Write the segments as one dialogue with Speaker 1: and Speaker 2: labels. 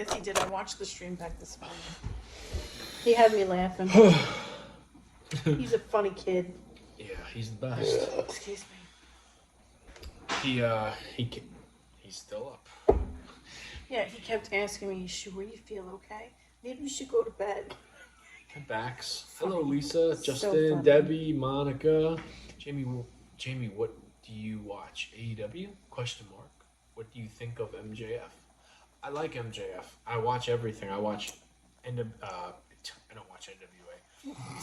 Speaker 1: Yes, he did. I watched the stream back this morning. He had me laughing. He's a funny kid.
Speaker 2: Yeah, he's the best.
Speaker 1: Excuse
Speaker 2: He's still up.
Speaker 1: Yeah, he kept asking me, "Sure, you feel okay? Maybe you should go to bed."
Speaker 2: Backs. Hello, Lisa,
Speaker 1: So
Speaker 2: Justin,
Speaker 1: funny.
Speaker 2: Debbie, Monica, Jamie. Jamie, what do you watch? AEW? Question mark. What do you think of MJF? I like MJF. I watch everything. I watch I don't watch NWA.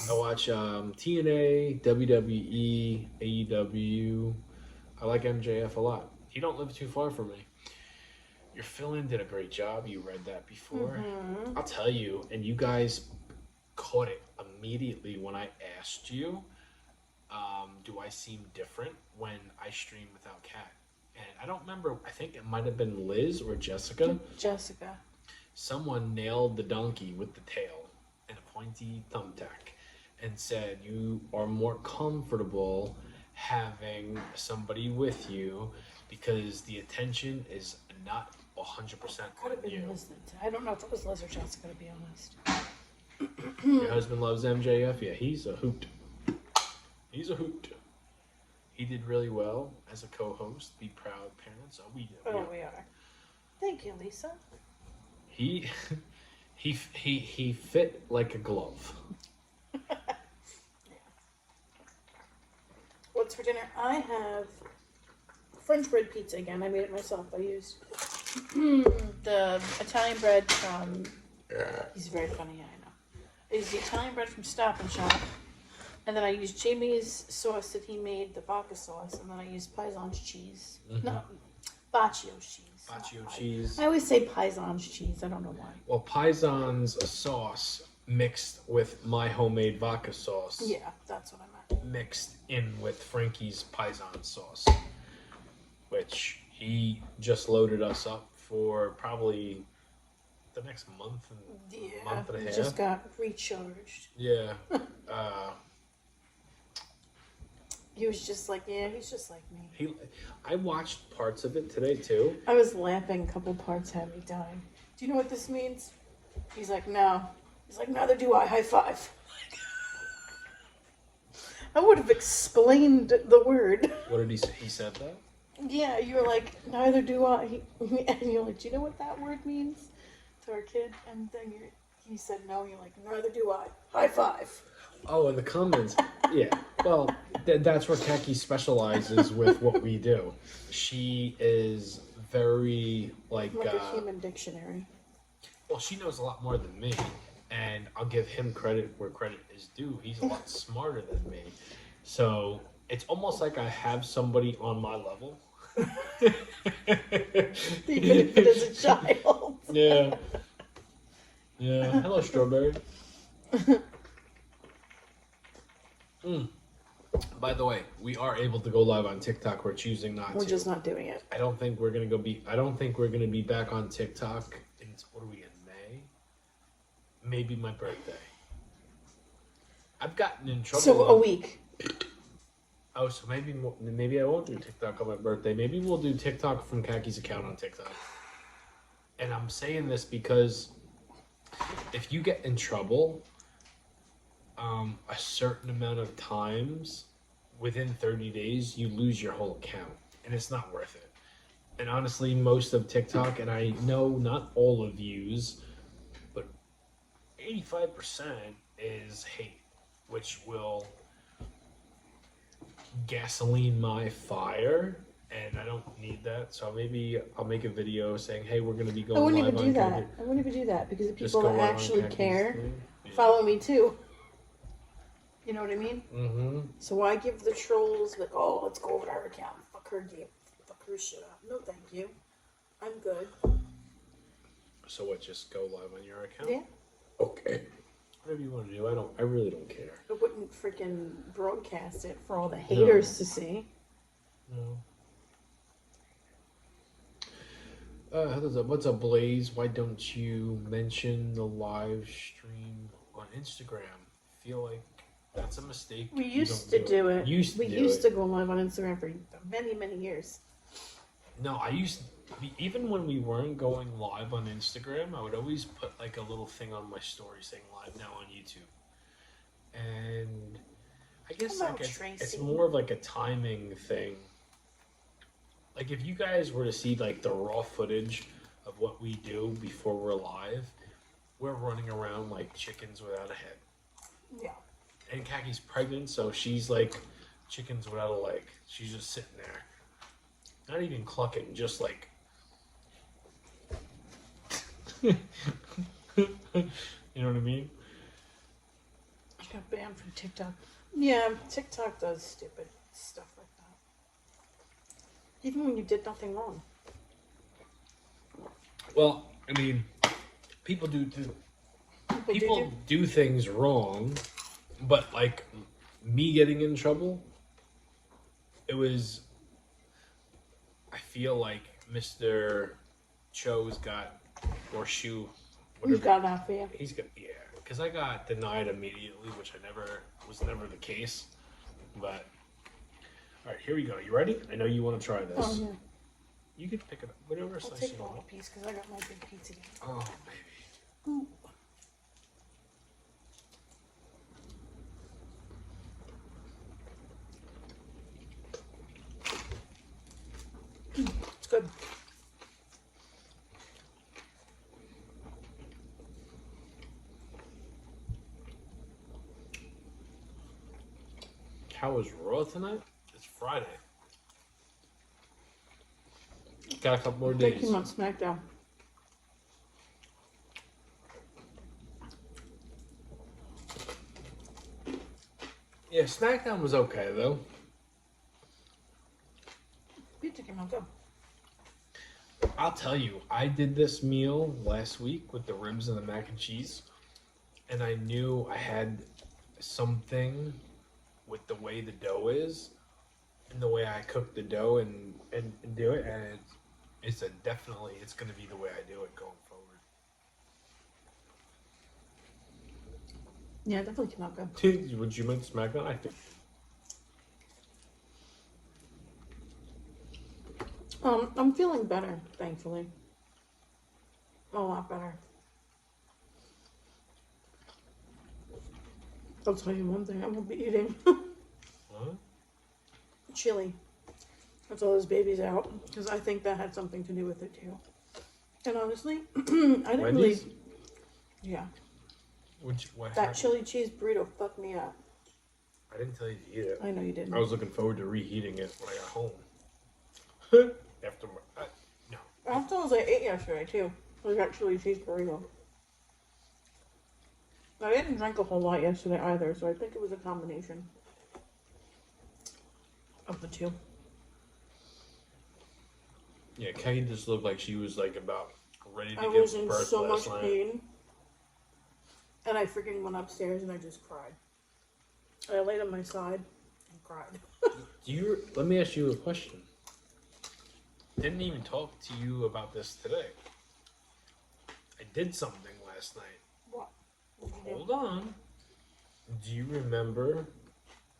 Speaker 2: I watch TNA, WWE, AEW. I like MJF a lot. He don't live too far from me. Your fill-in did a great job. You read that before.
Speaker 1: Mm-hmm.
Speaker 2: I'll tell you, and you guys caught it immediately when I asked you, do I seem different when I stream without Kat? And I don't remember, I think it might have been Liz or Jessica.
Speaker 1: Jessica.
Speaker 2: Someone nailed the donkey with the tail and a pointy thumbtack and said you are more comfortable having somebody with you because the attention is not 100%
Speaker 1: Could have
Speaker 2: on
Speaker 1: been
Speaker 2: you.
Speaker 1: listening to. I don't know if it was Liz or Jessica, to be honest.
Speaker 2: Your husband loves MJF? Yeah, he's a hoot. He's a hoot. He did really well as a co-host. Be proud, parents. Oh, we do.
Speaker 1: Oh, we are. Thank you, Lisa.
Speaker 2: He fit like a glove.
Speaker 1: What's for dinner? I have French bread pizza again. I made it myself. I used the Italian bread from... He's very funny, yeah, I know. I used the Italian bread from Stop and Shop. And then I used Jamie's sauce that he made, the vodka sauce. And then I used Paisan's cheese.
Speaker 2: Mm-hmm.
Speaker 1: No, Bacchio's cheese.
Speaker 2: Bacchio cheese.
Speaker 1: I always say Paisan's cheese. I don't know why.
Speaker 2: Well, Paisan's sauce mixed with my homemade vodka sauce.
Speaker 1: Yeah, that's what I meant.
Speaker 2: Mixed in with Frankie's Paisan sauce, which he just loaded us up for probably the next month and month and a half.
Speaker 1: Just got recharged.
Speaker 2: Yeah.
Speaker 1: He was just like, yeah, he's just like me.
Speaker 2: I watched parts of it today too.
Speaker 1: I was laughing. A couple parts had me dying. Do you know what this means? He's like, no. He's like, neither do I. High five. I would have explained the word.
Speaker 2: What did he say? He said that?
Speaker 1: Yeah, you were like, neither do I. And you're like, do you know what that word means to our kid? And then he said no. And you're like, neither do I. High five.
Speaker 2: Oh, in the comments. Yeah. Well, that's where Kaki specializes with what we do. She is very like
Speaker 1: a human dictionary.
Speaker 2: Well, she knows a lot more than me, and I'll give him credit where credit is due. He's a lot smarter than me. So it's almost like I have somebody on my level.
Speaker 1: Even if it is a child.
Speaker 2: Yeah. Yeah. Hello, Strawberry. By the way, we are able to go live on TikTok. We're choosing not to.
Speaker 1: We're just not doing it.
Speaker 2: I don't think we're gonna I don't think we're gonna be back on TikTok. What are we in May? Maybe my birthday. I've gotten in trouble.
Speaker 1: So a week.
Speaker 2: Oh, so maybe I won't do TikTok on my birthday. Maybe we'll do TikTok from Kaki's account on TikTok. And I'm saying this because if you get in trouble, a certain amount of times, within 30 days, you lose your whole account. And it's not worth it. And honestly, most of TikTok, and I know not all of yous, but 85% is hate, which will gasoline my fire, and I don't need that. So maybe I'll make a video saying, hey, we're going to be going live on
Speaker 1: I wouldn't even do that because the
Speaker 2: Just
Speaker 1: people
Speaker 2: go
Speaker 1: that
Speaker 2: live on
Speaker 1: actually
Speaker 2: Kaki's
Speaker 1: care
Speaker 2: thing. Yeah.
Speaker 1: follow me too. You know what I mean?
Speaker 2: Mm-hmm.
Speaker 1: So why give the trolls like, oh, let's go over to her account, fuck her game, fuck her shit up? No, thank you. I'm good.
Speaker 2: So what? Just go live on your account?
Speaker 1: Yeah.
Speaker 2: Okay. Whatever you want to do. I really don't care.
Speaker 1: I wouldn't freaking broadcast it for all the haters to see.
Speaker 2: No. What's up, Blaze? Why don't you mention the live stream on Instagram? I feel like that's a mistake.
Speaker 1: We
Speaker 2: You
Speaker 1: used
Speaker 2: don't
Speaker 1: to do it.
Speaker 2: We used
Speaker 1: to go live on Instagram for many, many years.
Speaker 2: No, I used even when we weren't going live on Instagram, I would always put like a little thing on my story saying live now on YouTube. And I guess
Speaker 1: Hello,
Speaker 2: like it's
Speaker 1: Tracy.
Speaker 2: more of like a timing thing. Like if you guys were to see like the raw footage of what we do before we're live, we're running around like chickens without a head.
Speaker 1: Yeah.
Speaker 2: And Kaki's pregnant, so she's like chickens without a leg. She's just sitting there. Not even clucking, just like you know what I mean?
Speaker 1: I got banned from TikTok. Yeah, TikTok does stupid stuff like that. Even when you did nothing wrong.
Speaker 2: Well, I mean, people people do things wrong, but like me getting in trouble, it was. I feel like Mr. Cho's got or Shu, whatever.
Speaker 1: He's got that for you.
Speaker 2: He's got because I got denied immediately, which was never the case. But all right, here we go. You ready? I know you want to try this.
Speaker 1: Oh yeah.
Speaker 2: You can pick it up, whatever
Speaker 1: I'll
Speaker 2: size
Speaker 1: take
Speaker 2: you
Speaker 1: one
Speaker 2: want.
Speaker 1: piece because I got my big pizza again.
Speaker 2: Oh baby.
Speaker 1: Ooh. It's good.
Speaker 2: Cow is raw tonight. It's Friday. Got a couple more
Speaker 1: Thank
Speaker 2: days.
Speaker 1: you on SmackDown.
Speaker 2: Yeah, SmackDown was okay though.
Speaker 1: Pizza came out good.
Speaker 2: I'll tell you, I did this meal last week with the ribs and the mac and cheese, and I knew I had something with the way the dough is, and the way I cook the dough and do it, and it's definitely going to be the way I do it going forward.
Speaker 1: Yeah, it definitely came out good.
Speaker 2: Would you make SmackDown? I think.
Speaker 1: I'm feeling better, thankfully. A lot better. I'll tell you one thing I won't be eating.
Speaker 2: What?
Speaker 1: Chili. That's all those babies out. Because I think that had something to do with it too. And honestly, I didn't
Speaker 2: Wendy's?
Speaker 1: really... Yeah.
Speaker 2: What
Speaker 1: That
Speaker 2: happened?
Speaker 1: chili cheese burrito fucked me up.
Speaker 2: I didn't tell you to eat it.
Speaker 1: I know you didn't.
Speaker 2: I was looking forward to reheating it when I got home. After my, no.
Speaker 1: That's what I ate yesterday too. Was that chili cheese burrito. I didn't drink a whole lot yesterday either, so I think it was a combination of the two.
Speaker 2: Yeah, Kay just looked like she was like about ready to
Speaker 1: I
Speaker 2: give
Speaker 1: was in
Speaker 2: birth
Speaker 1: so
Speaker 2: last
Speaker 1: much
Speaker 2: night.
Speaker 1: pain, and I freaking went upstairs and I just cried. I laid on my side and cried.
Speaker 2: Let me ask you a question. Didn't even talk to you about this today. I did something last night.
Speaker 1: What? What did you do?
Speaker 2: Hold on. Do you remember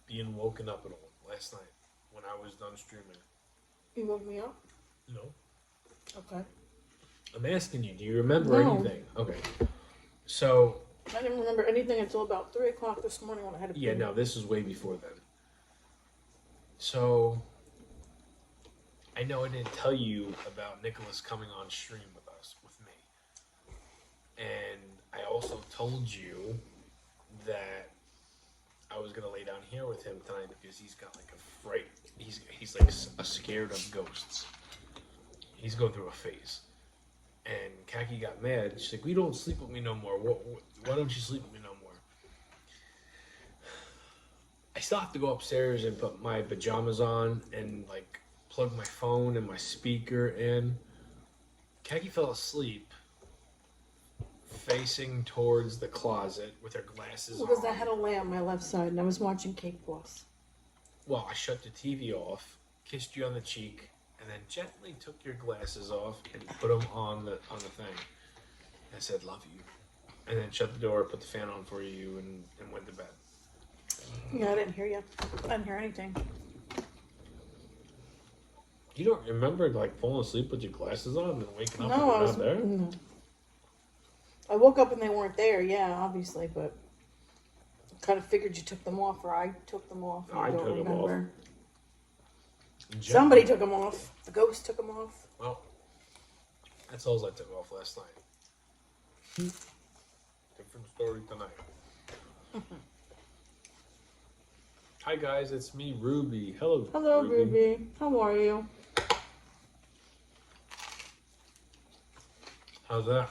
Speaker 2: being woken up at all last night when I was done streaming?
Speaker 1: You woke me up?
Speaker 2: No.
Speaker 1: Okay.
Speaker 2: I'm asking you, do you remember
Speaker 1: No.
Speaker 2: anything? Okay. So,
Speaker 1: I didn't remember anything until about 3 o'clock this morning when I had to
Speaker 2: yeah,
Speaker 1: pee.
Speaker 2: no, this is way before then. So, I know I didn't tell you about Nicholas coming on stream with me. And I also told you that I was going to lay down here with him tonight because he's got like a fright. He's like scared of ghosts. He's going through a phase. And Kaki got mad. She's like, "We don't sleep with me no more. Why don't you sleep with me no more?" I still have to go upstairs and put my pajamas on and like plug my phone and my speaker in. Kaki fell asleep facing towards the closet with her glasses
Speaker 1: Because
Speaker 2: on.
Speaker 1: I had a lay on my left side and I was watching Cake Boss.
Speaker 2: Well, I shut the TV off, kissed you on the cheek, and then gently took your glasses off and put them on the thing. I said, "Love you," and then shut the door, put the fan on for you, and went to bed.
Speaker 1: Yeah, I didn't hear you. I didn't hear anything.
Speaker 2: You don't remember like falling asleep with your glasses on and waking up
Speaker 1: No, I
Speaker 2: and
Speaker 1: was.
Speaker 2: they're not there?
Speaker 1: I woke up and they weren't there. Yeah, obviously, but kind of figured you took them off, or I took them off.
Speaker 2: I
Speaker 1: don't
Speaker 2: took them off.
Speaker 1: remember.
Speaker 2: Jen-
Speaker 1: Somebody took them off. The ghost took them off.
Speaker 2: Well, that's all I took off last night. Different story tonight. Hi guys, it's me, Ruby. Hello.
Speaker 1: Hello, Ruby. How are you?
Speaker 2: How's that?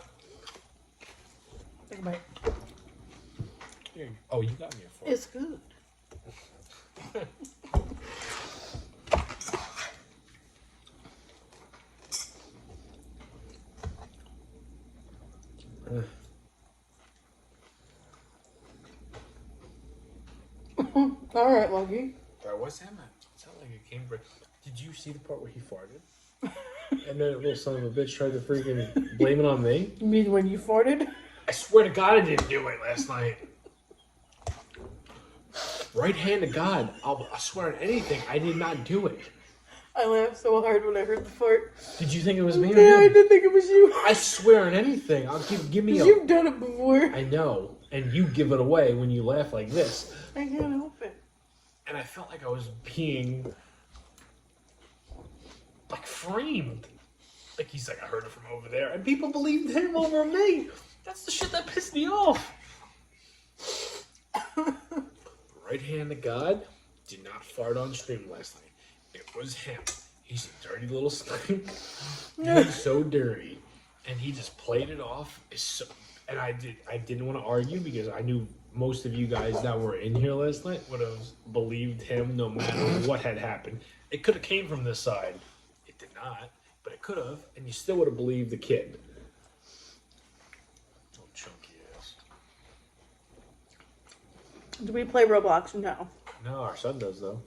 Speaker 1: Think about it.
Speaker 2: Here. Oh, you got me a fork.
Speaker 1: It's good. All right, Lucky.
Speaker 2: That was him. It sounded like it came from. Did you see the part where he farted? And then that little son of a bitch tried to freaking blame it on me?
Speaker 1: You mean when you farted?
Speaker 2: I swear to God I didn't do it last night. Right hand to God. I swear on anything, I did not do it.
Speaker 1: I laughed so hard when I heard the fart.
Speaker 2: Did you think it was me?
Speaker 1: Yeah, I
Speaker 2: Or him?
Speaker 1: didn't think it was you.
Speaker 2: I swear on anything. I'll give me a.
Speaker 1: You've done it before.
Speaker 2: I know, and you give it away when you laugh like this.
Speaker 1: I can't help it.
Speaker 2: And I felt like I was being like framed. Like he's like, I heard it from over there, and people believed him over me. That's the shit that pissed me off. Right hand to God did not fart on stream last night. It was him. He's a dirty little snake. He's so dirty, and he just played it off. And I didn't want to argue because I knew most of you guys that were in here last night would have believed him no matter what had happened. It could have came from this side. It did not, but it could have, and you still would have believed the kid. Oh, chunky ass.
Speaker 1: Do we play Roblox? No.
Speaker 2: No, our son does though.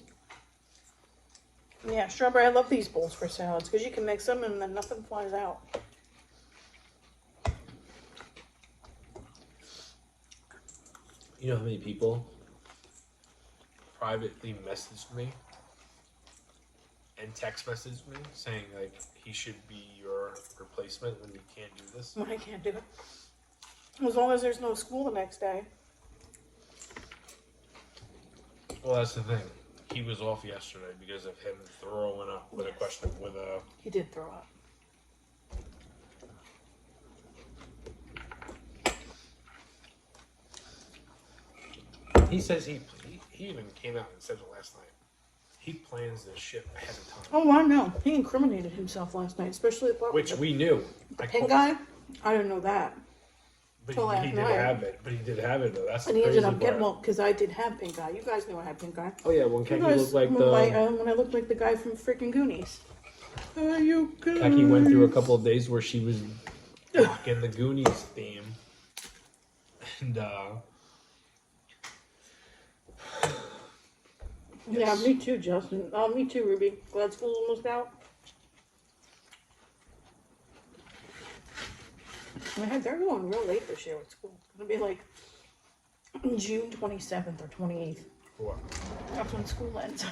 Speaker 1: Yeah, Strawberry, I love these bowls for salads because you can mix them and then nothing flies out.
Speaker 2: You know how many people privately messaged me and text messaged me saying like he should be your replacement when you can't do this?
Speaker 1: I can't do it. As long as there's no school the next day.
Speaker 2: Well, that's the thing. He was off yesterday because of him throwing up with a question with a.
Speaker 1: He did throw up.
Speaker 2: He says he even came out and said it last night. He plans this shit ahead of time.
Speaker 1: Oh, I know. He incriminated himself last night, especially the part
Speaker 2: Which
Speaker 1: with
Speaker 2: we knew.
Speaker 1: the pink guy. I didn't know that.
Speaker 2: But
Speaker 1: till last
Speaker 2: he did
Speaker 1: night.
Speaker 2: have it. But he did have it though. That's
Speaker 1: And
Speaker 2: the
Speaker 1: he ended
Speaker 2: crazy
Speaker 1: up getting,
Speaker 2: part.
Speaker 1: well, because I did have pink eye. You guys knew I had pink eye.
Speaker 2: Oh yeah, when
Speaker 1: You
Speaker 2: Keki
Speaker 1: guys,
Speaker 2: looked like
Speaker 1: when I looked like the guy from freaking Goonies. Are you good?
Speaker 2: Keki went through a couple of days where she was rocking the Goonies theme. And
Speaker 1: Yeah, me too, Justin. Me too, Ruby. Glad school's almost out. I mean, they're going real late this year with school. It's gonna be like June 27th or 28th.
Speaker 2: what?
Speaker 1: That's when school ends.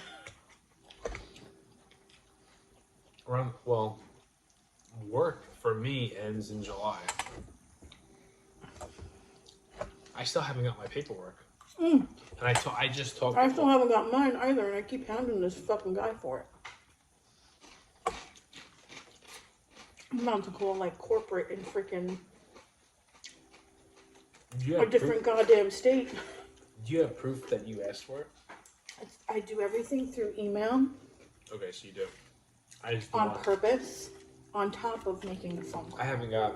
Speaker 2: Well, work for me ends in July. I still haven't got my paperwork. And I just talked.
Speaker 1: I still haven't got mine either, and I keep hounding this fucking guy for it. I'm about to call like corporate in freaking
Speaker 2: Do you
Speaker 1: a
Speaker 2: have
Speaker 1: different
Speaker 2: proof?
Speaker 1: goddamn state.
Speaker 2: Do you have proof that you asked for it?
Speaker 1: I do everything through email
Speaker 2: Okay, so you do. I just
Speaker 1: on
Speaker 2: don't.
Speaker 1: purpose, on top of making the phone call.
Speaker 2: I haven't got.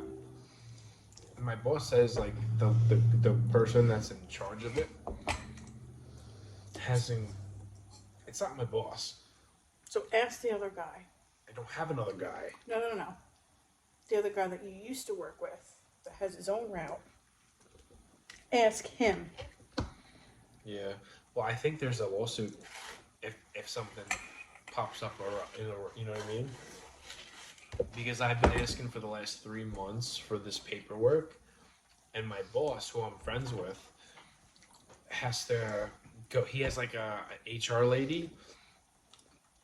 Speaker 2: My boss says like the person that's in charge of it hasn't. It's not my boss.
Speaker 1: So ask the other guy.
Speaker 2: I don't have another guy.
Speaker 1: No. The other guy that you used to work with that has his own route. Ask him.
Speaker 2: Yeah. Well, I think there's a lawsuit if something pops up or you know what I mean. Because I've been asking for the last 3 months for this paperwork, and my boss, who I'm friends with, has to go. He has like a HR lady,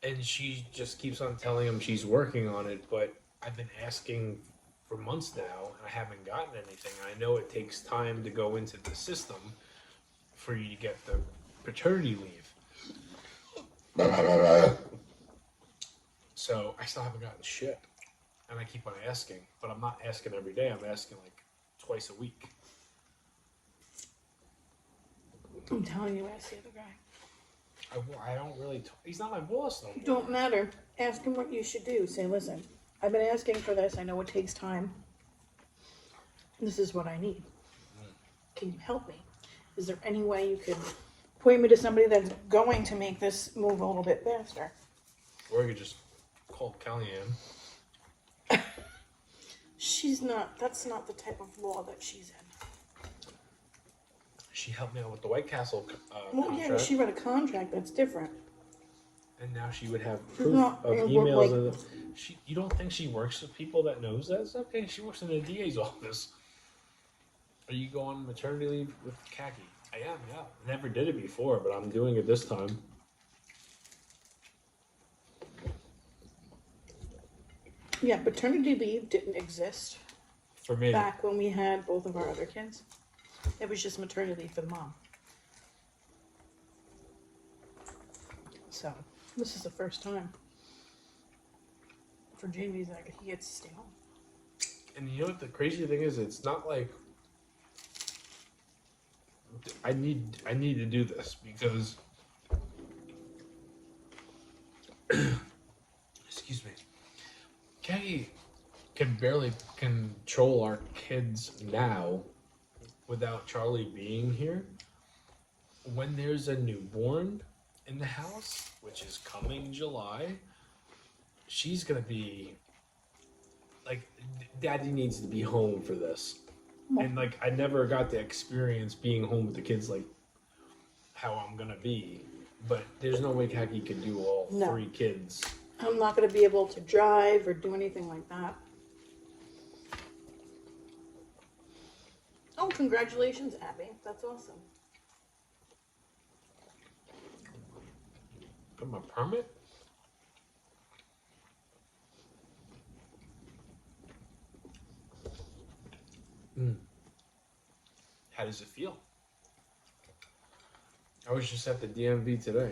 Speaker 2: And she just keeps on telling him she's working on it, but I've been asking for months now, and I haven't gotten anything. I know it takes time to go into the system for you to get the paternity leave. So I still haven't gotten shit. And I keep on asking, but I'm not asking every day. I'm asking like twice a week.
Speaker 1: I'm telling you, ask the other guy.
Speaker 2: I don't really. He's not my boss no more.
Speaker 1: Don't matter. Ask him what you should do. Say, listen, I've been asking for this. I know it takes time. This is what I need. Can you help me? Is there any way you could point me to somebody that's going to make this move a little bit faster?
Speaker 2: Or you could just call Kellyanne.
Speaker 1: She's not. That's not the type of law that she's in.
Speaker 2: She helped me out with the White Castle
Speaker 1: Well,
Speaker 2: contract.
Speaker 1: yeah, but she read a contract. That's different.
Speaker 2: And now she would have
Speaker 1: She's
Speaker 2: proof
Speaker 1: not
Speaker 2: of
Speaker 1: gonna work
Speaker 2: emails.
Speaker 1: like-
Speaker 2: You don't think she works with people that knows that? It's okay. She works in the DA's office. Are you going on maternity leave with Khaki? I am, yeah. Never did it before, but I'm doing it this time.
Speaker 1: Yeah, paternity leave didn't exist
Speaker 2: For me.
Speaker 1: back when we had both of our other kids. It was just maternity leave for the mom. So this is the first time for Jamie that he gets to stay home.
Speaker 2: And you know what the crazy thing is? It's not like I need to do this because excuse me. Khaki can barely control our kids now without Charlie being here. When there's a newborn in the house, which is coming July, she's gonna be like, Daddy needs to be home for this. And like, I never got to experience being home with the kids like how I'm gonna be. But there's no way Khaki could do all
Speaker 1: No.
Speaker 2: 3 kids.
Speaker 1: I'm not going to be able to drive or do anything like that. Oh, congratulations, Abby. That's awesome.
Speaker 2: Got my permit? How does it feel? I was just at the DMV today.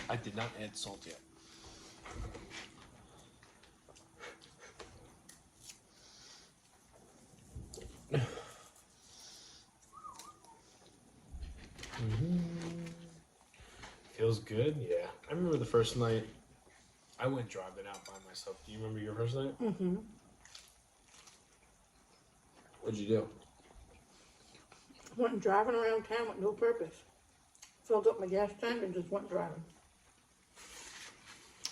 Speaker 2: I did not add salt yet. Feels good, yeah. I remember the first night I went driving out by myself. Do you remember your first night?
Speaker 1: Mm-hmm.
Speaker 2: What'd you do?
Speaker 1: Went driving around town with no purpose. Filled up my gas tank and just went driving.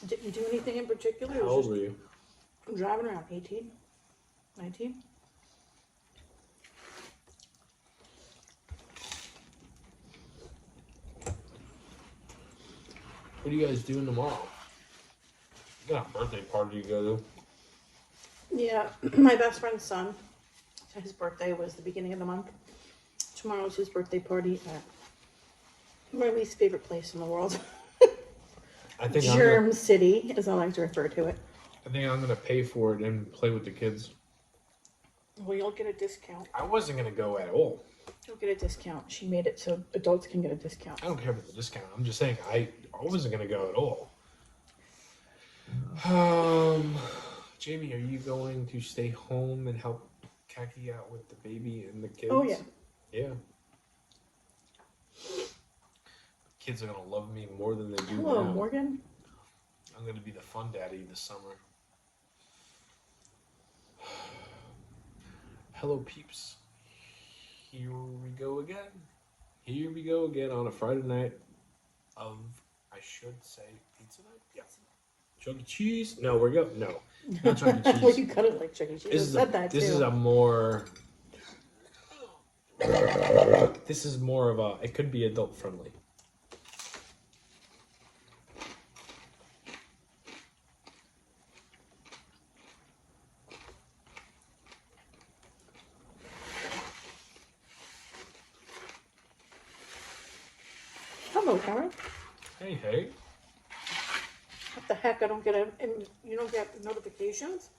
Speaker 1: Didn't do anything in particular. It
Speaker 2: How
Speaker 1: was
Speaker 2: old
Speaker 1: just
Speaker 2: were you?
Speaker 1: driving around. 18? 19?
Speaker 2: What are you guys doing tomorrow? You got a birthday party to go to.
Speaker 1: Yeah, my best friend's son. His birthday was the beginning of the month. Tomorrow's his birthday party at my least favorite place in the world.
Speaker 2: I think
Speaker 1: Germ City, as I like to refer to it.
Speaker 2: I'm gonna pay for it and play with the kids.
Speaker 1: Well, you'll get a discount.
Speaker 2: I wasn't gonna go at all.
Speaker 1: You'll get a discount. She made it so adults can get a discount.
Speaker 2: I don't care about the discount. I'm just saying I wasn't gonna go at all. Jamie, are you going to stay home and help Khaki out with the baby and the kids?
Speaker 1: Oh, yeah.
Speaker 2: Yeah. Kids are gonna love me more than they do
Speaker 1: Hello,
Speaker 2: now.
Speaker 1: Morgan.
Speaker 2: I'm gonna be the fun daddy this summer. Hello, peeps. Here we go again. Here we go again on a Friday night of, I should say, pizza night? Yeah. Chuck E. Cheese? No, we're go. No, not Chuck E.
Speaker 1: Well,
Speaker 2: Cheese.
Speaker 1: you cut it like Chuck E. Cheese.
Speaker 2: This
Speaker 1: I said that
Speaker 2: this
Speaker 1: too.
Speaker 2: is a more. This is more of a. It could be adult friendly.
Speaker 1: Hello, Eric.
Speaker 2: Hey.
Speaker 1: What the heck? I don't get you don't get notifications?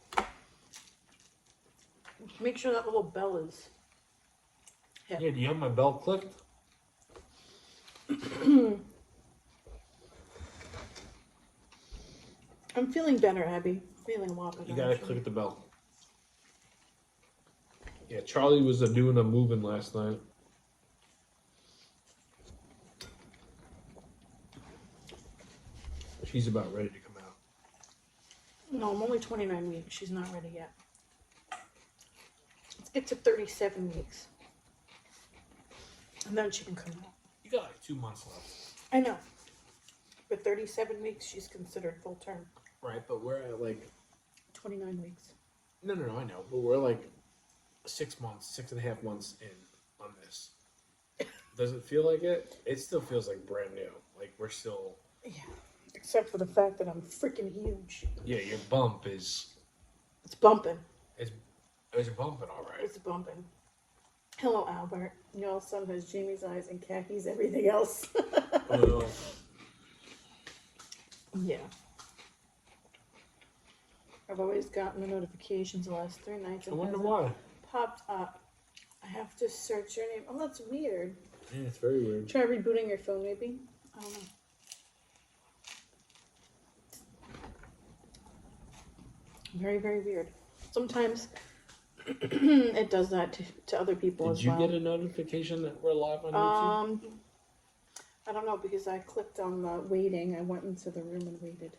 Speaker 1: Make sure that little bell is hit.
Speaker 2: Yeah, do you have my bell clicked?
Speaker 1: I'm feeling better, Abby. Feeling a lot better.
Speaker 2: You gotta click the bell. Yeah, Charlie was doing a moving last night. She's about ready to come out.
Speaker 1: No, I'm only 29 weeks. She's not ready yet. Let's get to 37 weeks. And then she can come out.
Speaker 2: You got like 2 months left.
Speaker 1: I know. But 37 weeks, she's considered full term.
Speaker 2: Right, but we're at like...
Speaker 1: 29 weeks.
Speaker 2: No, I know. But we're like 6 months, 6.5 months in on this. Does it feel like it? It still feels like brand new. Like we're still...
Speaker 1: Yeah. Except for the fact that I'm freaking huge.
Speaker 2: Yeah, your bump is...
Speaker 1: It's bumping.
Speaker 2: It's bumping, all right.
Speaker 1: It's bumping. Hello, Albert. Your son has Jamie's eyes and khakis, everything else.
Speaker 2: Well,
Speaker 1: yeah. I've always gotten the notifications the last 3 nights.
Speaker 2: I wonder why.
Speaker 1: Popped up. I have to search your name. Oh, that's weird.
Speaker 2: Yeah, it's very weird.
Speaker 1: Try rebooting your phone, maybe? I don't know. Very, very weird. Sometimes it does that to other people as well.
Speaker 2: Did you get a notification that we're live on YouTube?
Speaker 1: I don't know, because I clicked on the waiting. I went into the room and waited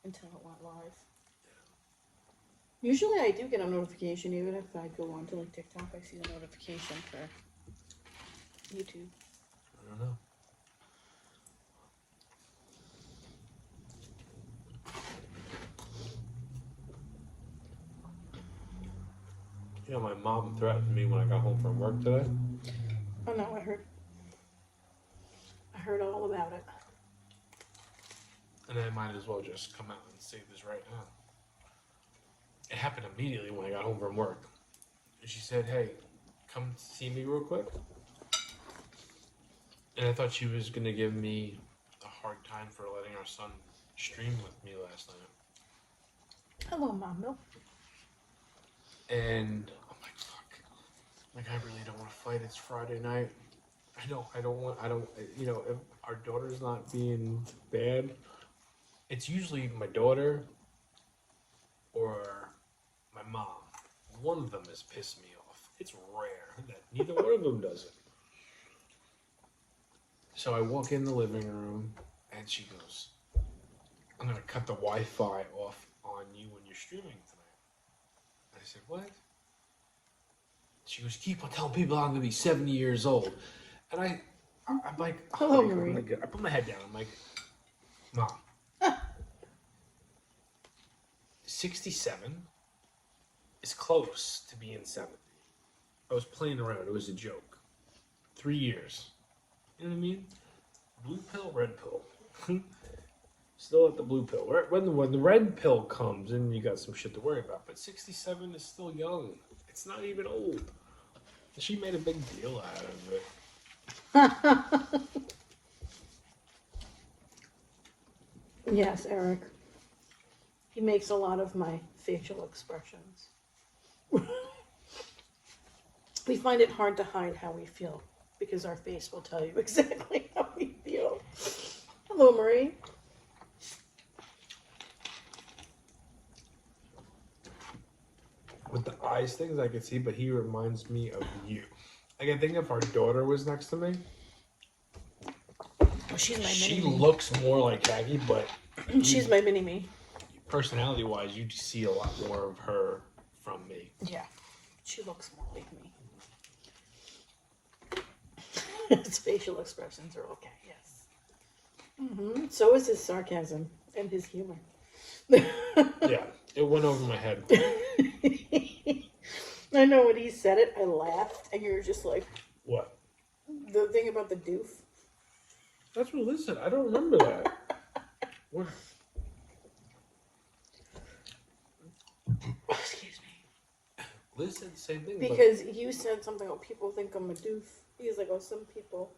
Speaker 1: until it went live. Usually I do get a notification, even if I go on to like TikTok, I see the notification for YouTube.
Speaker 2: I don't know. You know, my mom threatened me when I got home from work today.
Speaker 1: Oh no, I heard all about it.
Speaker 2: And I might as well just come out and say this right now. It happened immediately when I got home from work. And she said, hey, come see me real quick. And I thought she was going to give me a hard time for letting our son stream with me last night.
Speaker 1: Hello, Mom.
Speaker 2: And I'm like, fuck. Like, I really don't want to fight. It's Friday night. You know, if our daughter's not being bad, it's usually my daughter or my mom. One of them has pissed me off. It's rare that neither one of them does it. So I walk in the living room and she goes, I'm going to cut the Wi-Fi off on you when you're streaming tonight. I said, what? She goes, keep on telling people I'm going to be 70 years old. And I'm like,
Speaker 1: Hello,
Speaker 2: oh,
Speaker 1: Marie.
Speaker 2: I put my head down. I'm like, Mom, 67 is close to being 70. I was playing around. It was a joke. 3 years. You know what I mean? Blue pill, red pill. Still at the blue pill. When the red pill comes, then you got some shit to worry about. But 67 is still young. It's not even old. She made a big deal out of it.
Speaker 1: Yes, Eric. He makes a lot of my facial expressions. We find it hard to hide how we feel because our face will tell you exactly how we feel. Hello, Marie.
Speaker 2: With the eyes things I can see, but he reminds me of you. Like, I think if our daughter was next to me,
Speaker 1: Oh, she's my
Speaker 2: she
Speaker 1: mini-me.
Speaker 2: looks more like Aggie, but
Speaker 1: She's my mini-me.
Speaker 2: personality-wise, you see a lot more of her from me.
Speaker 1: Yeah. She looks more like me. His facial expressions are okay, yes. So is his sarcasm and his humor.
Speaker 2: Yeah, it went over my head.
Speaker 1: I know when he said it, I laughed, and you're just like,
Speaker 2: What?
Speaker 1: the thing about the doof.
Speaker 2: That's what Liz said. I don't remember that. What?
Speaker 1: Excuse me.
Speaker 2: Liz said the same thing.
Speaker 1: Because you said something about people think I'm a doof. He's like, oh, some people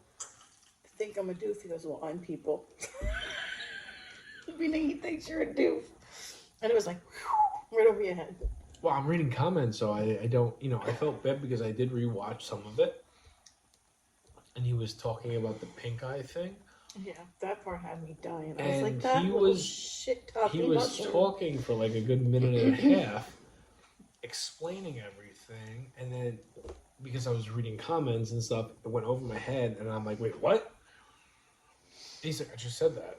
Speaker 1: think I'm a doof. He goes, well, I'm people. Meaning he thinks you're a doof. And it was like, whew, right over your head.
Speaker 2: Well, I'm reading comments, so I don't, I felt bad because I did rewatch some of it. And he was talking about the pink eye thing.
Speaker 1: Yeah, that part had me dying. I
Speaker 2: And
Speaker 1: was like, that
Speaker 2: he
Speaker 1: little
Speaker 2: was-
Speaker 1: shit talking.
Speaker 2: He was talking for like a good minute and a half, explaining everything. And then, because I was reading comments and stuff, it went over my head. And I'm like, wait, what? And he's like, I just said that.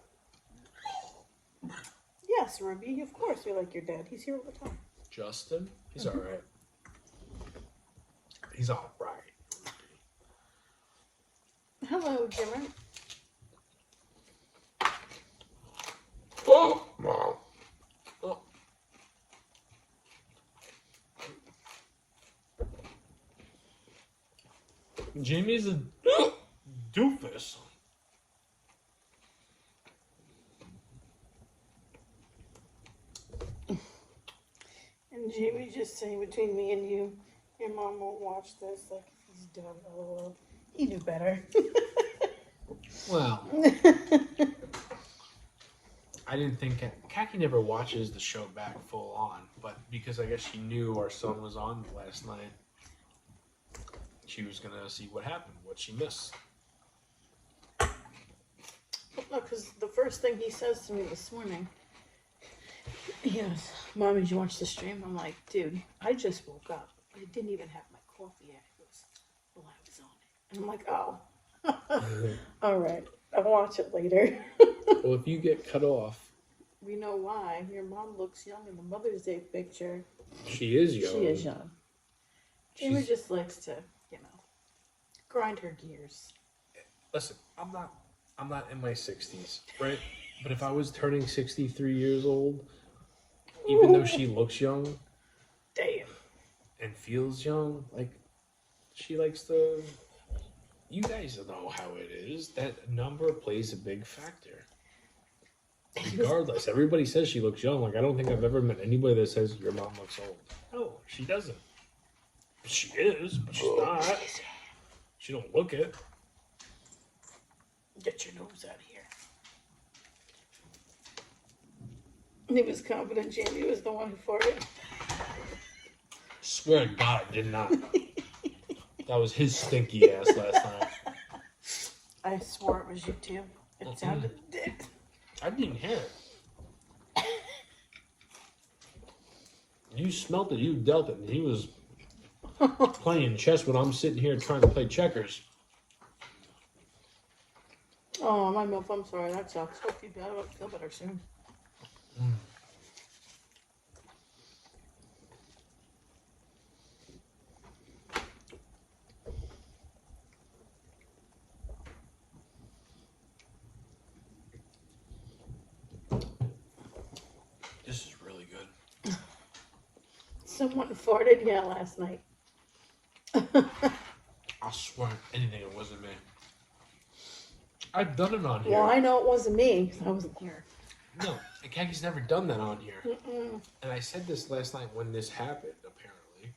Speaker 1: Yes, Ruby, of course you're like your dad. He's here all the time.
Speaker 2: Justin? He's all right. He's all right.
Speaker 1: Hello, Jimmer.
Speaker 2: Oh, Mom. Oh. Jamie's a doofus.
Speaker 1: And Jamie's just saying between me and you, your mom won't watch this. Like, if he's dumb, lol. He knew better.
Speaker 2: Well, I didn't think Kaki never watches the show back full on, but because I guess she knew our son was on last night, she was gonna see what happened, what she missed.
Speaker 1: No, because the first thing he says to me this morning, he goes, Mom, did you watch the stream? I'm like, dude, I just woke up. I didn't even have my coffee yet. It was, well, I was on it. And I'm like, oh. All right. I'll watch it later.
Speaker 2: Well, if you get cut off,
Speaker 1: We know why. Your mom looks young in the Mother's Day picture.
Speaker 2: she is young.
Speaker 1: She is young. Jamie
Speaker 2: She's-
Speaker 1: just likes to, grind her gears.
Speaker 2: Listen, I'm not in my 60s, right? But if I was turning 63 years old, even though she looks young
Speaker 1: Damn.
Speaker 2: and feels young, like she likes to. You guys know how it is. That number plays a big factor. Regardless, everybody says she looks young. Like I don't think I've ever met anybody that says your mom looks old. No, she doesn't. She is, but she's not. She don't look it.
Speaker 1: Get your nose out of here. And he was confident Jamie was the one who farted.
Speaker 2: Swear to God, I did not. That was his stinky ass last night.
Speaker 1: I swore it was you too. It sounded dick.
Speaker 2: I didn't hear it. You smelt it, you dealt it, and he was playing chess when I'm sitting here trying to play checkers.
Speaker 1: Oh, my milk, I'm sorry. That sucks. Hope you feel better soon.
Speaker 2: This is really good.
Speaker 1: Someone farted, last night.
Speaker 2: I swear anything it wasn't me. I've done it on here.
Speaker 1: Well, I know it wasn't me. I wasn't here.
Speaker 2: No, Kaki's never done that on here.
Speaker 1: Mm-mm.
Speaker 2: And I said this last night when this happened, apparently.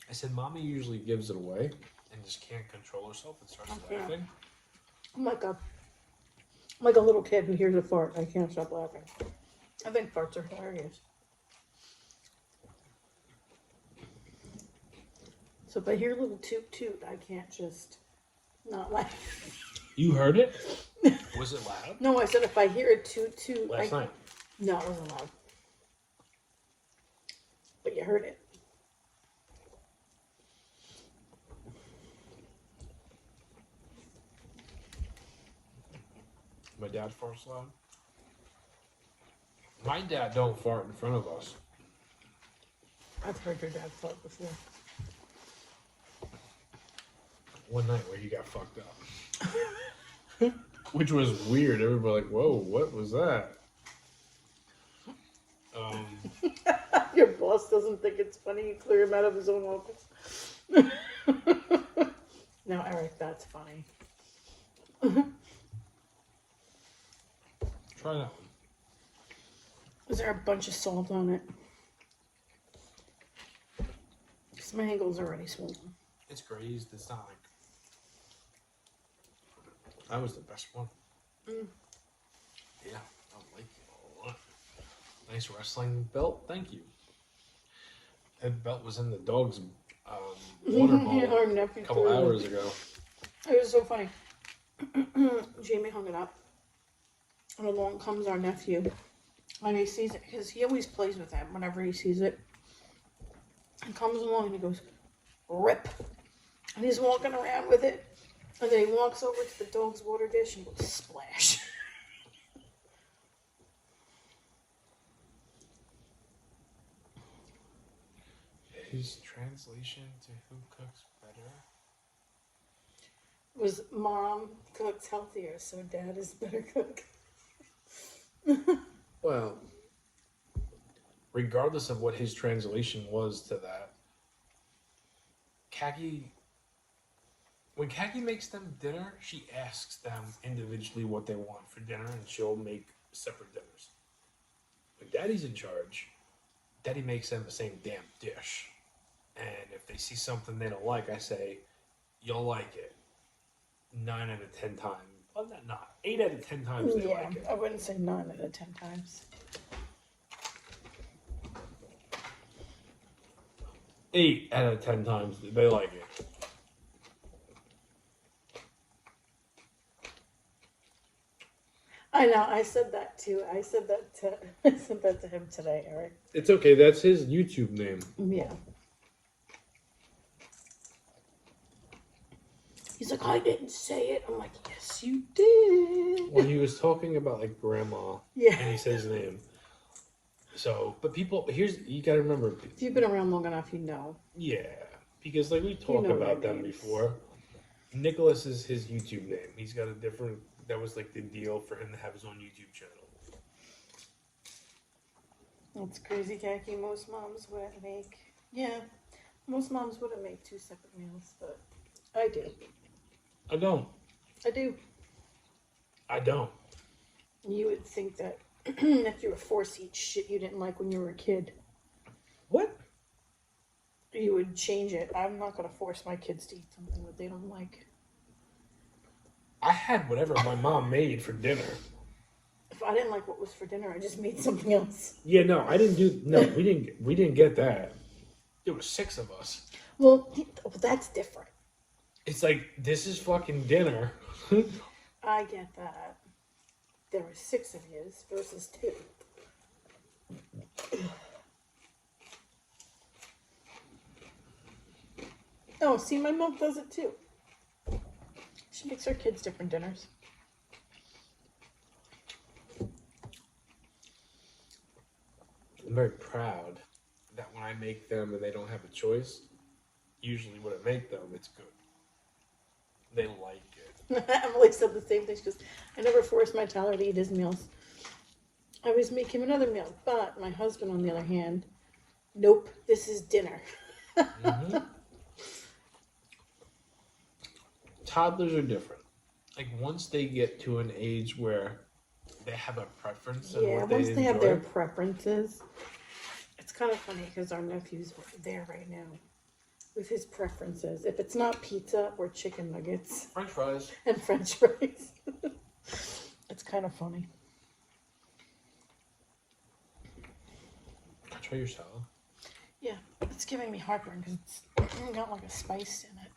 Speaker 2: I said, Mommy usually gives it away and just can't control herself and starts
Speaker 1: Okay.
Speaker 2: laughing.
Speaker 1: I'm like a little kid who hears a fart. I can't stop laughing. I think farts are hilarious. So if I hear a little toot toot, I can't just not laugh.
Speaker 2: You heard it? Was it loud?
Speaker 1: No, I said if I hear a toot toot.
Speaker 2: Last night.
Speaker 1: No, it wasn't loud. But you heard it.
Speaker 2: My dad farts loud. My dad don't fart in front of us.
Speaker 1: I've heard your dad fart before.
Speaker 2: One night where he got fucked up. Which was weird. Everybody like, whoa, what was that?
Speaker 1: Your boss doesn't think it's funny. You clear him out of his own office. No, Eric, that's funny.
Speaker 2: Try that one.
Speaker 1: Is there a bunch of salt on it? Because my ankle's already swollen.
Speaker 2: It's grazed. It's not That was the best one.
Speaker 1: Mm.
Speaker 2: Yeah, I like it a lot. Nice wrestling belt. Thank you. That belt was in the dog's water bowl
Speaker 1: Our nephew
Speaker 2: a couple
Speaker 1: threw it.
Speaker 2: hours ago.
Speaker 1: It was so funny. Jamie hung it up, and along comes our nephew, and he sees it because he always plays with him whenever he sees it. He comes along and he goes, "Rip," and he's walking around with it, and then he walks over to the dog's water dish and goes, "Splash."
Speaker 2: His translation to who cooks better?
Speaker 1: Was mom cooks healthier, so dad is better cook.
Speaker 2: Well, regardless of what his translation was to that, Khaki, when Khaki makes them dinner, she asks them individually what they want for dinner, and she'll make separate dinners. When Daddy's in charge, Daddy makes them the same damn dish. And if they see something they don't like, I say, "You'll like it." 9 out of 10 times. Well, not 8 out of 10 times they
Speaker 1: Yeah,
Speaker 2: like it.
Speaker 1: I wouldn't say 9 out of 10 times.
Speaker 2: 8 out of 10 times they like it.
Speaker 1: I know. I said that too. I said that to him today, Eric.
Speaker 2: It's okay. That's his YouTube name.
Speaker 1: Yeah. He's like, "I didn't say it." I'm like, "Yes, you did."
Speaker 2: Well, he was talking about like grandma,
Speaker 1: Yeah.
Speaker 2: and he said his name. So, but people, you gotta remember,
Speaker 1: If you've been around long enough, you know.
Speaker 2: yeah, because like we talked
Speaker 1: know
Speaker 2: about
Speaker 1: their
Speaker 2: them
Speaker 1: names.
Speaker 2: before. Nicholas is his YouTube name. He's got a different. That was like the deal for him to have his own YouTube channel.
Speaker 1: It's crazy, Khaki. Most moms wouldn't make. Yeah, most moms wouldn't make 2 separate meals, but I do.
Speaker 2: I don't.
Speaker 1: I do.
Speaker 2: I don't.
Speaker 1: You would think that if you were forced to eat shit you didn't like when you were a kid,
Speaker 2: What?
Speaker 1: you would change it. I'm not gonna force my kids to eat something that they don't like.
Speaker 2: I had whatever my mom made for dinner.
Speaker 1: If I didn't like what was for dinner, I just made something else.
Speaker 2: Yeah, no, I didn't do. No, we didn't get that. There were 6 of us.
Speaker 1: Well, that's different.
Speaker 2: It's like this is fucking dinner.
Speaker 1: I get that. There were 6 of yous versus 2. Oh, see, my milk does it too. She makes her kids different dinners.
Speaker 2: I'm very proud that when I make them and they don't have a choice, usually when I make them, it's good. They like it.
Speaker 1: Emily said the same thing. She goes, "I never force my Tyler to eat his meals. I always make him another meal. But my husband, on the other hand, nope, this is dinner."
Speaker 2: Mm-hmm. Toddlers are different. Like once they get to an age where they have a preference on
Speaker 1: Yeah,
Speaker 2: what they
Speaker 1: once
Speaker 2: enjoy.
Speaker 1: they have their preferences. It's kind of funny because our nephew's there right now with his preferences. If it's not pizza or chicken nuggets
Speaker 2: French fries.
Speaker 1: and French fries, it's kind of funny.
Speaker 2: Can I try your salad?
Speaker 1: Yeah, it's giving me heartburn because it's got like a spice in it.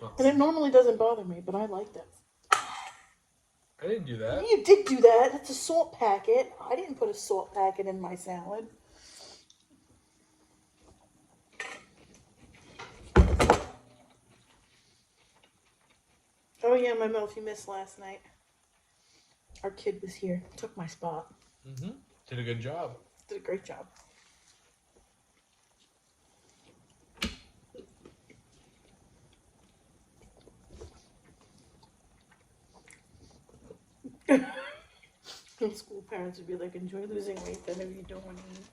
Speaker 2: Well,
Speaker 1: And it normally doesn't bother me, but I like that.
Speaker 2: I didn't do that.
Speaker 1: You did do that. It's a salt packet. I didn't put a salt packet in my salad. Oh yeah, my mouth, you missed last night. Our kid was here, took my spot.
Speaker 2: Mm-hmm. Did a good job.
Speaker 1: Did a great job. And school parents would be like, "Enjoy losing weight, then if you don't want to eat."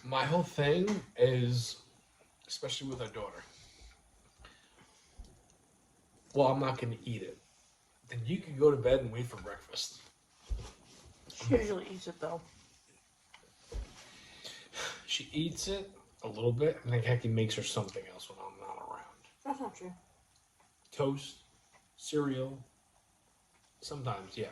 Speaker 2: My whole thing is, especially with our daughter, well, I'm not going to eat it. Then you can go to bed and wait for breakfast.
Speaker 1: She usually eats it though.
Speaker 2: She eats it, a little bit, and then Khaki makes her something else when I'm not around.
Speaker 1: That's not true.
Speaker 2: Toast, cereal. Sometimes, yeah.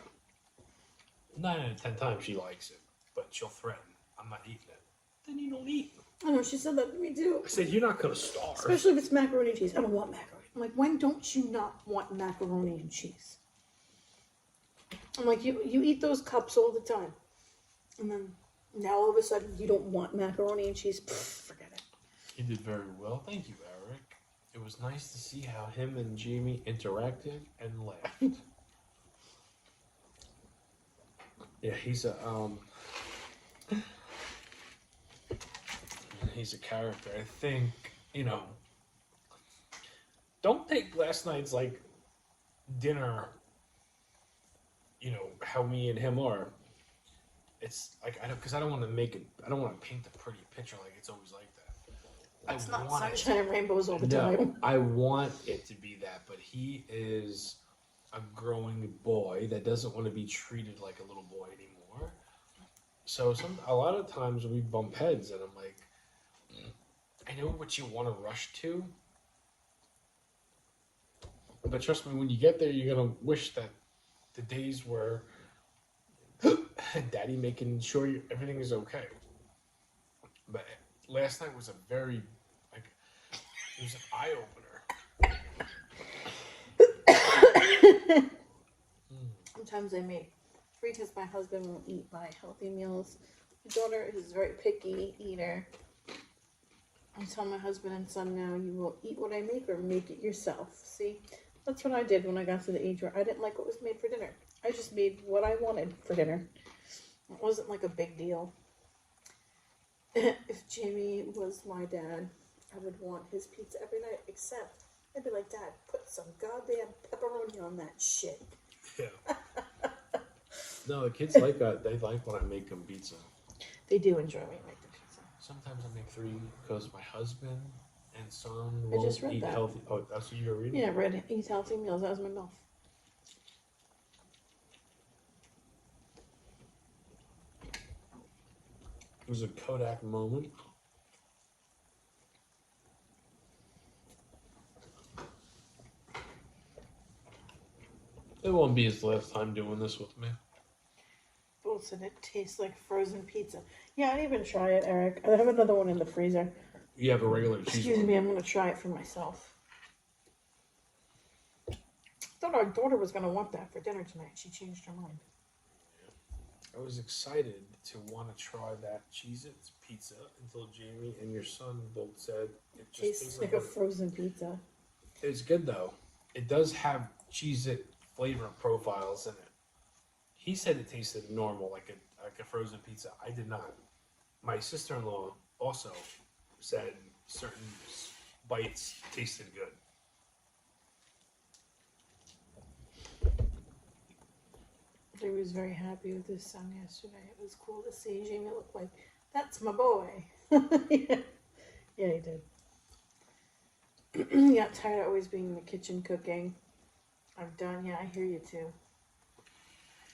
Speaker 2: 9 out of 10 times she likes it, but she'll threaten, I'm not eating it. Then you don't eat.
Speaker 1: I know, she said that to me too.
Speaker 2: I said, you're not going to starve.
Speaker 1: Especially if it's macaroni and cheese. I don't want macaroni. I'm like, when don't you not want macaroni and cheese? I'm like, you eat those cups all the time. And then now all of a sudden you don't want macaroni and cheese. Pfft, forget it.
Speaker 2: You did very well. Thank you, Eric. It was nice to see how him and Jamie interacted and laughed. Yeah, he's a character. I think, don't take last night's like dinner, how me and him are. It's like I don't want to make it. I don't want to paint the pretty picture like it's always like that.
Speaker 1: It's not sunshine and rainbows all the time.
Speaker 2: I want it to be that, but he is a growing boy that doesn't want to be treated like a little boy anymore. So a lot of times we bump heads, and I'm like, I know what you want to rush to, but trust me, when you get there, you're gonna wish that the days were Daddy making sure everything is okay. But last night was a very it was an eye opener.
Speaker 1: Sometimes I make free because my husband won't eat my healthy meals. My daughter is a very picky eater. I tell my husband and son now, you will eat what I make or make it yourself. See, that's what I did when I got to the age where I didn't like what was made for dinner. I just made what I wanted for dinner. It wasn't like a big deal. If Jamie was my dad, I would want his pizza every night, except I'd be like, Dad, put some goddamn pepperoni on that shit.
Speaker 2: Yeah. No, the kids like that. They like when I make them pizza.
Speaker 1: They do enjoy when I make the pizza.
Speaker 2: Sometimes I make 3 because my husband and son
Speaker 1: I
Speaker 2: won't
Speaker 1: just read
Speaker 2: eat
Speaker 1: that.
Speaker 2: healthy. Oh, that's what you were reading?
Speaker 1: Yeah, I read Eat Healthy Meals. That was my MILF.
Speaker 2: It was a Kodak moment. It won't be his last time doing this with me.
Speaker 1: Wilson, it tastes like frozen pizza. Yeah, I'd even try it, Eric. I have another one in the freezer.
Speaker 2: You have a regular cheese
Speaker 1: Excuse
Speaker 2: one.
Speaker 1: me, I'm going to try it for myself. I thought our daughter was going to want that for dinner tonight. She changed her mind.
Speaker 2: I was excited to want to try that Cheez-Its pizza until Jamie and your son both said it just
Speaker 1: Tastes like a frozen pizza.
Speaker 2: It's good though. It does have Cheez-It flavor profiles in it. He said it tasted normal, like a frozen pizza. I did not. My sister-in-law also said certain bites tasted good.
Speaker 1: He was very happy with his son yesterday. It was cool to see Jamie look like, that's my boy. Yeah, he did. He got tired of always being in the kitchen cooking. I'm done. Yeah, I hear you too.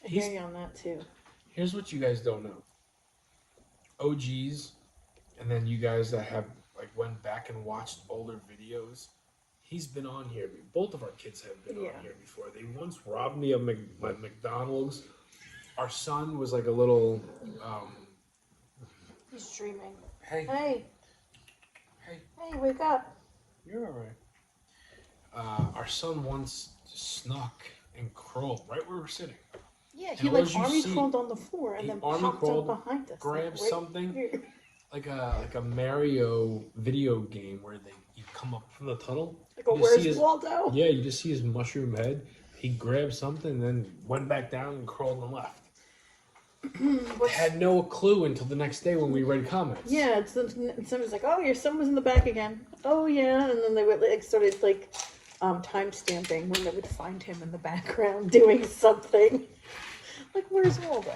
Speaker 1: I hear you on that too.
Speaker 2: Here's what you guys don't know. OGs, and then you guys that have went back and watched older videos. He's been on here. Both of our kids have been on here before. They once robbed me of my McDonald's. Our son was like a little.
Speaker 1: He's dreaming.
Speaker 2: Hey.
Speaker 1: Hey.
Speaker 2: Hey.
Speaker 1: Hey, wake up.
Speaker 2: You're all right. Our son once snuck and crawled right where we're sitting.
Speaker 1: Yeah, he army crawled on the floor and then popped up behind us.
Speaker 2: Grabbed something like a Mario video game where you come up from the tunnel.
Speaker 1: Like a Where's Waldo?
Speaker 2: Yeah, you just see his mushroom head. He grabbed something and then went back down and crawled and left. Had no clue until the next day when we read comments.
Speaker 1: Yeah, somebody's like, "Oh, your son was in the back again." Oh yeah, and then they would started time stamping when they would find him in the background doing something. Like, where's Waldo?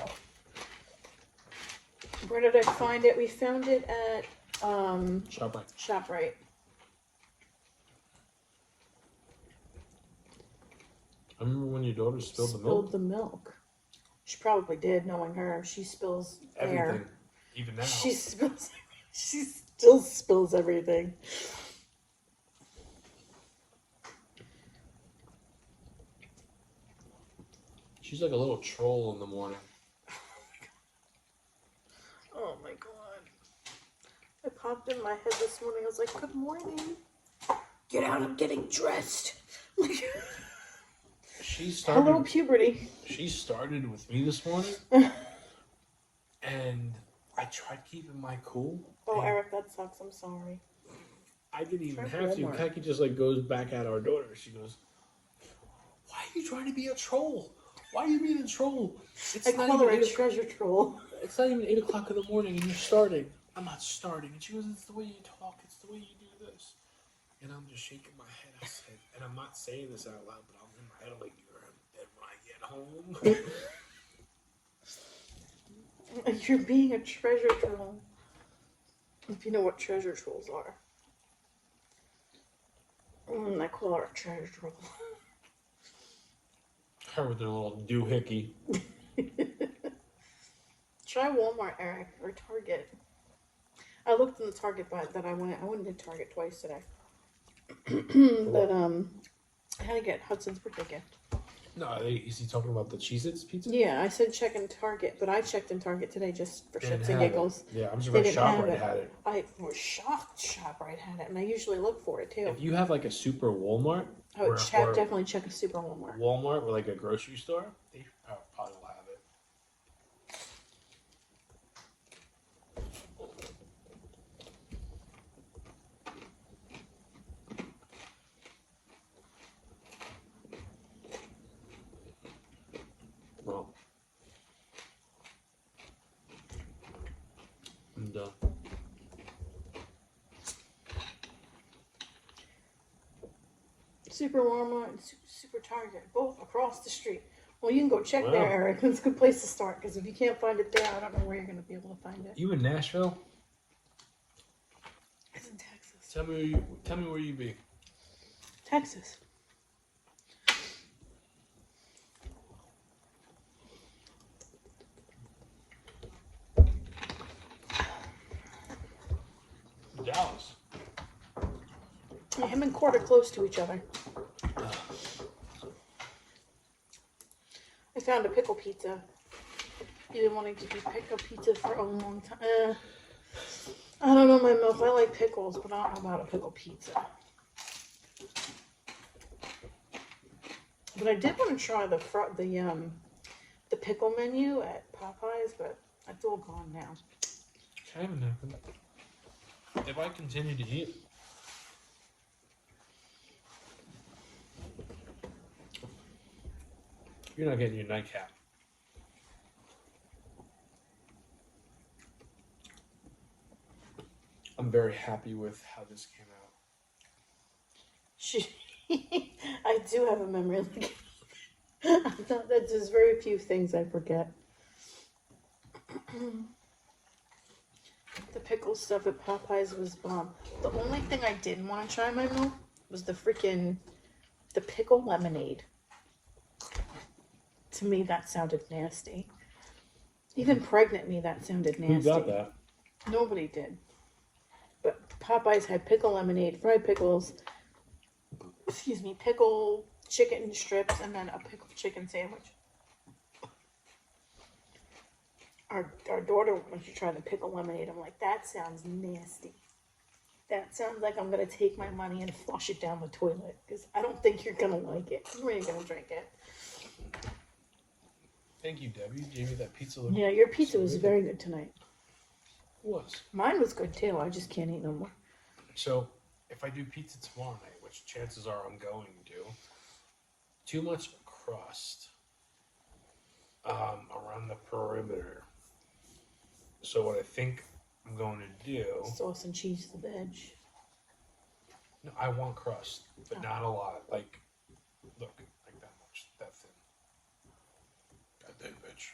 Speaker 1: Where did I find it? We found it at ShopRite.
Speaker 2: I remember when your daughter spilled
Speaker 1: the milk. She probably did, knowing her. She spills
Speaker 2: everything,
Speaker 1: air.
Speaker 2: even now.
Speaker 1: She spills. She's Jill spills everything.
Speaker 2: She's like a little troll in the morning.
Speaker 1: Oh my god. It popped in my head this morning. I was like, good morning. Get out, I'm getting dressed.
Speaker 2: She started.
Speaker 1: Hello, puberty.
Speaker 2: She started with me this morning, and I tried keeping my cool.
Speaker 1: Oh, Eric, that sucks. I'm sorry.
Speaker 2: I didn't even
Speaker 1: Try
Speaker 2: have to.
Speaker 1: Walmart.
Speaker 2: Kaki just like goes back at our daughter. She goes, "Why are you trying to be a troll? Why are you being a troll? It's
Speaker 1: I
Speaker 2: not
Speaker 1: call her
Speaker 2: even
Speaker 1: a treasure troll.
Speaker 2: It's not even 8 o'clock in the morning, and you're starting. I'm not starting." And she goes, "It's the way you talk. It's the way you do this." And I'm just shaking my head. I said, and I'm not saying this out loud, but I'm in my head like, "You're in bed when I get home."
Speaker 1: You're being a treasure troll. If you know what treasure trolls are. I call her a treasure troll.
Speaker 2: Her with her little doohickey.
Speaker 1: Try Walmart, Eric, or Target. I looked in the Target that I went to Target twice today. But I had to get Hudson's birthday gift.
Speaker 2: No, is he talking about the Cheez-Its pizza?
Speaker 1: Yeah, I said check in Target, but I checked in Target today just for
Speaker 2: They didn't
Speaker 1: shits and
Speaker 2: have
Speaker 1: giggles.
Speaker 2: it. Yeah, I'm
Speaker 1: They
Speaker 2: surprised
Speaker 1: didn't have
Speaker 2: ShopRite
Speaker 1: it.
Speaker 2: had it.
Speaker 1: I was shocked ShopRite had it, and I usually look for it too.
Speaker 2: If you have like a super Walmart,
Speaker 1: I would
Speaker 2: or
Speaker 1: definitely check a Super Walmart.
Speaker 2: Walmart or like a grocery store, they probably will have it. Well, I'm done.
Speaker 1: Super Walmart and Super Target, both across the street. Well, you can go check
Speaker 2: Wow.
Speaker 1: there, Eric. It's a good place to start, because if you can't find it there, I don't know where you're going to be able to find it.
Speaker 2: You in Nashville?
Speaker 1: It's in Texas.
Speaker 2: Tell me where you be.
Speaker 1: Texas.
Speaker 2: Dallas.
Speaker 1: Yeah, him and Court are close to each other. I found a pickle pizza. You've been wanting to do pickle pizza for a long time. I don't know my milk. I like pickles, but I don't know about a pickle pizza. But I did want to try the pickle menu at Popeyes, but it's all gone now.
Speaker 2: Can't even happen. If I continue to eat, you're not getting your nightcap. I'm very happy with how this came out.
Speaker 1: I do have a memory like I thought that there's very few things I forget. The pickle stuff at Popeyes was bomb. The only thing I didn't want to try my milk was the pickle lemonade. To me, that sounded nasty. Even pregnant me, that sounded nasty.
Speaker 2: Who got that?
Speaker 1: Nobody did. But Popeyes had pickle lemonade, fried pickles, pickle chicken strips, and then a pickle chicken sandwich. Our daughter, when she tried the pickle lemonade, I'm like, that sounds nasty. That sounds like I'm going to take my money and flush it down the toilet, because I don't think you're going to like it. Or you're going to drink it.
Speaker 2: Thank you, Debbie. You gave me that pizza.
Speaker 1: Yeah, your pizza was very good tonight.
Speaker 2: It was.
Speaker 1: Mine was good too. I just can't eat no more.
Speaker 2: So, if I do pizza tomorrow night, which chances are I'm going to, too much crust around the perimeter. So what I think I'm going to do...
Speaker 1: Sauce and cheese to the edge.
Speaker 2: No, I want crust, but not a lot. Like, look, like that much, that thin. God dang, bitch.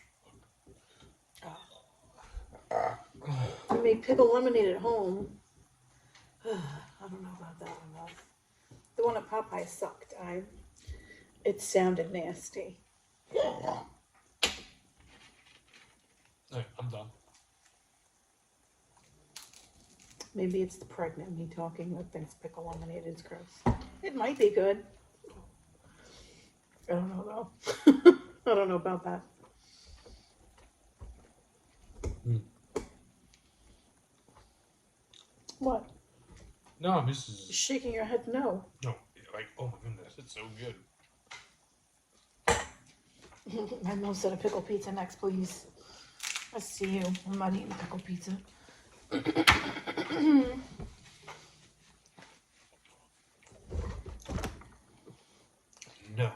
Speaker 1: I made pickle lemonade at home. I don't know about that one though. The one at Popeye sucked. It sounded nasty.
Speaker 2: Alright, I'm done.
Speaker 1: Maybe it's the pregnant me talking that thinks pickle lemonade is gross. It might be good. I don't know though. I don't know about that. What?
Speaker 2: No, this is
Speaker 1: You're shaking your head no.
Speaker 2: no. Like, oh my goodness, it's so good.
Speaker 1: My mom said a pickle pizza next, please. I see you. I'm not eating pickle pizza.
Speaker 2: No.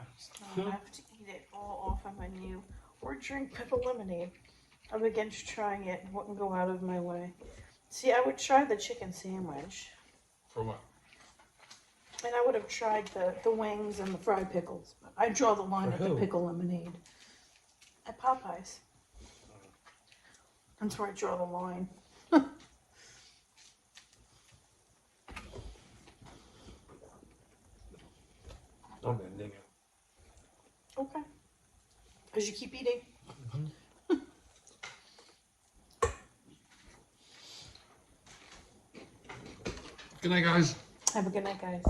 Speaker 1: I have to eat it all off a menu or drink pickle lemonade. I'm against trying it. Wouldn't go out of my way. See, I would try the chicken sandwich.
Speaker 2: For what?
Speaker 1: And I would have tried the wings and the fried pickles. But I draw the line
Speaker 2: For
Speaker 1: at the
Speaker 2: who?
Speaker 1: pickle lemonade. At Popeyes. That's where I draw the line.
Speaker 2: I'm ending it.
Speaker 1: Okay. Because you keep eating.
Speaker 2: Good night, guys.
Speaker 1: Have a good night, guys.